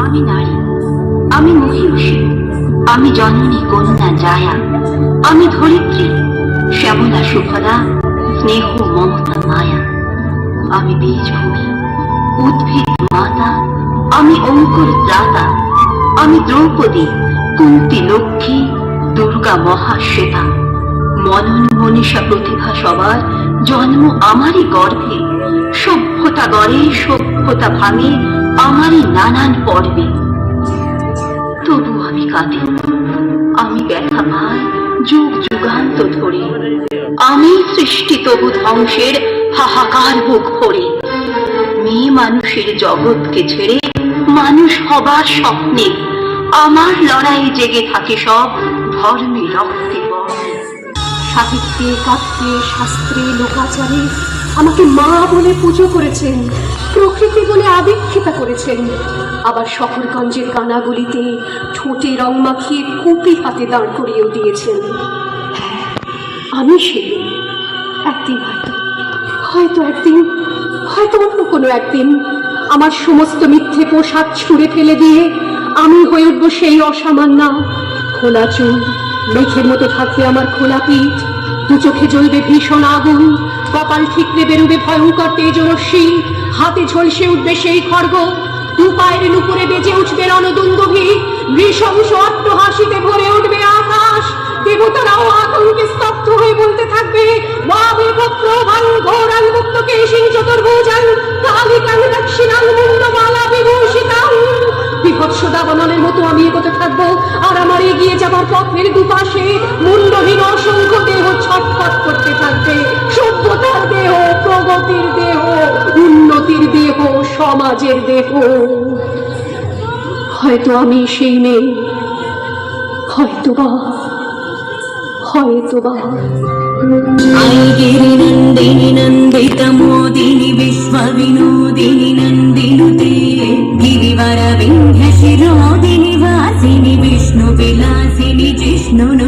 আমি নারী, আমি মহিষী, আমি জননী কন্যা জায়া, আমি ধরিত্রী শ্যামলা সুফলা স্নেহ মমতা মায়া। আমি বীজভূমি, উদ্ভিদ মাতা, আমি অঙ্কুর ত্রাতা, আমি দ্রৌপদী, কুন্তি লক্ষ্মী, দুর্গা মহাশ্বেতা। মনন মনীষা প্রতিভা সবার জন্ম আমারই গর্ভে, সভ্যতা গড়ে সভ্যতা ভাঙে আমারই নানান পর্বে। তবু আমি কাঁদি, আমি ব্যথা পাই যুগ যুগান্ত ধরে, আমি সৃষ্টি তবু ধ্বংসের হাহাকার বুক ভরে। মেয়ে মানুষের জগৎকে ছেড়ে মানুষ হবার স্বপ্নে আমার লড়াই জেগে থাকে সব ধর্মে রক্তে বর্ণে। সাহিত্যে কাব্যে শাস্ত্রে লোকাচারে আমাকে মা বলে পুজো করেছেন, প্রকৃতি বলে আবিক্ষিতা করেছেন। আবার শহরগঞ্জের কানাগুলিতে ঠোঁটে রং মাখিয়ে কুপি হাতে দাঁড় করিয়েও দিয়েছেন। আমি সে একদিন হয়তো অন্য কোনো একদিন আমার সমস্ত মিথ্যে পোশাক ছুঁড়ে ফেলে দিয়ে আমি হয়ে উঠব সেই অসামান্যা। খোলা চুল, মেঘের মতো থাকবে আমার খোলা পিঠ, দু চোখে জ্বলবে ভীষণ আগুন, কপাল ঠিকরে বেরোবে ভয়ঙ্কর তেজরশ্মি, হাতে ঝলসে উঠবে সেই খড়গ, দু পায়ের নুপুরে বেজে উঠবে রণদুন্দুভি, নৃশংস অট্টহাসিতে ভরে উঠবে আকাশ। দেবতারাও আতঙ্কে স্তব্ধ হয়ে বলতে থাকবে, বিভৎস দাবানলের মতো আমি এগোতে থাকবো, আর আমার এগিয়ে যাবার পথের দুপাশে মুন্ডহীন অসংখ্য দেহ ছটফট করতে থাকবে। সভ্যতার দেহ, প্রগতির দেহ, উন্নতির দেহ, সমাজের দেহ। হয়তো আমি সেই মেয়ে, হয়তোবা गिरिनन्दिनि नन्दितमोदिनि विश्वविनोदिनि नन्दिनुते गिरिवरविन्ध्यशिरोदिनि वासिनि विष्णुविलासिनि जिष्णुनु